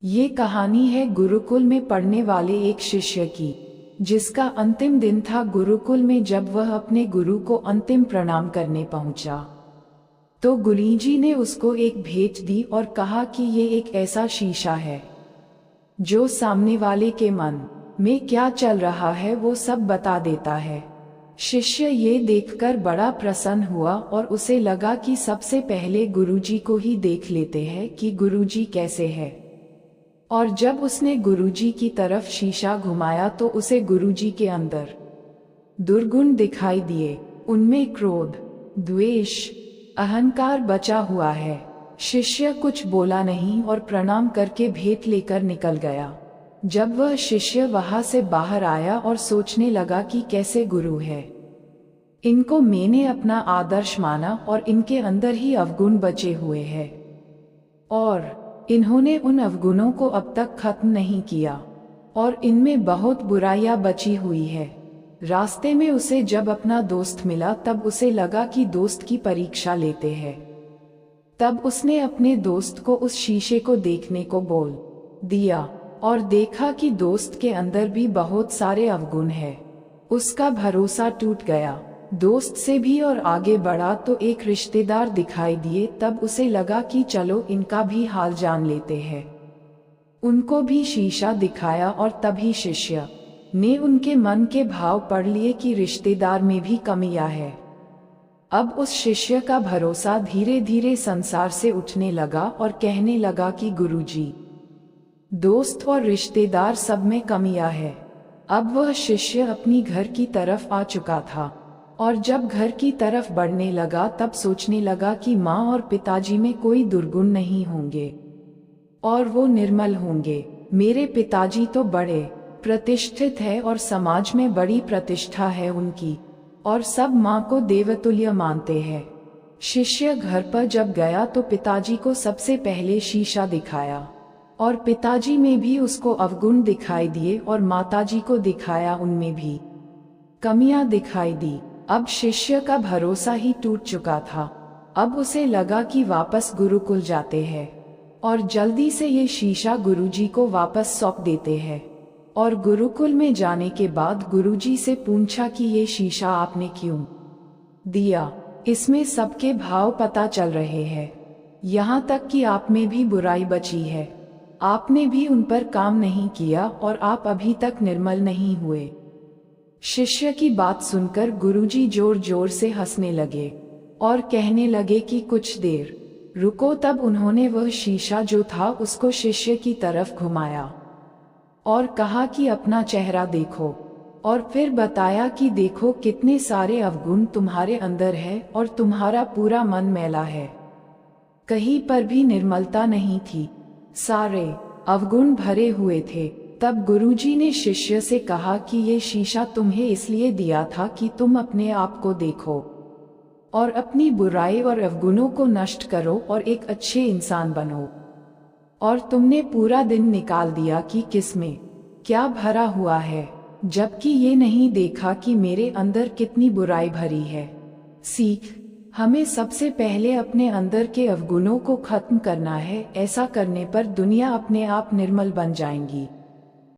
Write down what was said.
ये कहानी है गुरुकुल में पढ़ने वाले एक शिष्य की, जिसका अंतिम दिन था गुरुकुल में। जब वह अपने गुरु को अंतिम प्रणाम करने पहुंचा, तो गुरुजी ने उसको एक भेंट दी और कहा कि ये एक ऐसा शीशा है जो सामने वाले के मन में क्या चल रहा है वो सब बता देता है। शिष्य ये देखकर बड़ा प्रसन्न हुआ और उसे लगा कि सबसे पहले गुरुजी को ही देख लेते हैं कि गुरुजी कैसे है। और जब उसने गुरुजी की तरफ शीशा घुमाया तो उसे गुरुजी के अंदर दुर्गुण दिखाई दिए। उनमें क्रोध, द्वेष, अहंकार बचा हुआ है। शिष्य कुछ बोला नहीं और प्रणाम करके भेंट लेकर निकल गया। जब वह शिष्य वहां से बाहर आया और सोचने लगा कि कैसे गुरु है, इनको मैंने अपना आदर्श माना और इनके अंदर ही अवगुण बचे हुए हैं और इन्होंने उन अवगुणों को अब तक खत्म नहीं किया और इनमें बहुत बुराइयां बची हुई है। रास्ते में उसे जब अपना दोस्त मिला तब उसे लगा कि दोस्त की परीक्षा लेते हैं। तब उसने अपने दोस्त को उस शीशे को देखने को बोल दिया और देखा कि दोस्त के अंदर भी बहुत सारे अवगुण हैं। उसका भरोसा टूट गया। दोस्त से भी और आगे बढ़ा तो एक रिश्तेदार दिखाई दिए। तब उसे लगा कि चलो इनका भी हाल जान लेते हैं। उनको भी शीशा दिखाया और तभी शिष्य ने उनके मन के भाव पढ़ लिए कि रिश्तेदार में भी कमियां है। अब उस शिष्य का भरोसा धीरे धीरे संसार से उठने लगा और कहने लगा कि गुरुजी, दोस्त और रिश्तेदार सब में कमियां है। अब वह शिष्य अपनी घर की तरफ आ चुका था और जब घर की तरफ बढ़ने लगा तब सोचने लगा कि माँ और पिताजी में कोई दुर्गुण नहीं होंगे और वो निर्मल होंगे। मेरे पिताजी तो बड़े प्रतिष्ठित है और समाज में बड़ी प्रतिष्ठा है उनकी, और सब माँ को देवतुल्य मानते हैं। शिष्य घर पर जब गया तो पिताजी को सबसे पहले शीशा दिखाया और पिताजी में भी उसको अवगुण दिखाई दिए और माताजी को दिखाया, उनमें भी कमियां दिखाई दी। अब शिष्य का भरोसा ही टूट चुका था। अब उसे लगा कि वापस गुरुकुल जाते हैं और जल्दी से ये शीशा गुरुजी को वापस सौंप देते हैं। और गुरुकुल में जाने के बाद गुरुजी से पूछा कि ये शीशा आपने क्यों दिया? इसमें सबके भाव पता चल रहे हैं, यहाँ तक कि आप में भी बुराई बची है। आपने भी उन पर काम नहीं किया और आप अभी तक निर्मल नहीं हुए। शिष्य की बात सुनकर गुरुजी जोर जोर से हंसने लगे और कहने लगे कि कुछ देर रुको। तब उन्होंने वह शीशा जो था उसको शिष्य की तरफ घुमाया और कहा कि अपना चेहरा देखो, और फिर बताया कि देखो कितने सारे अवगुण तुम्हारे अंदर है और तुम्हारा पूरा मन मैला है, कहीं पर भी निर्मलता नहीं थी, सारे अवगुण भरे हुए थे। तब गुरुजी ने शिष्य से कहा कि ये शीशा तुम्हें इसलिए दिया था कि तुम अपने आप को देखो और अपनी बुराई और अवगुणों को नष्ट करो और एक अच्छे इंसान बनो। और तुमने पूरा दिन निकाल दिया कि किसमें क्या भरा हुआ है, जबकि ये नहीं देखा कि मेरे अंदर कितनी बुराई भरी है। सीख, हमें सबसे पहले अपने अंदर के अवगुणों को खत्म करना है। ऐसा करने पर दुनिया अपने आप निर्मल बन जाएंगी।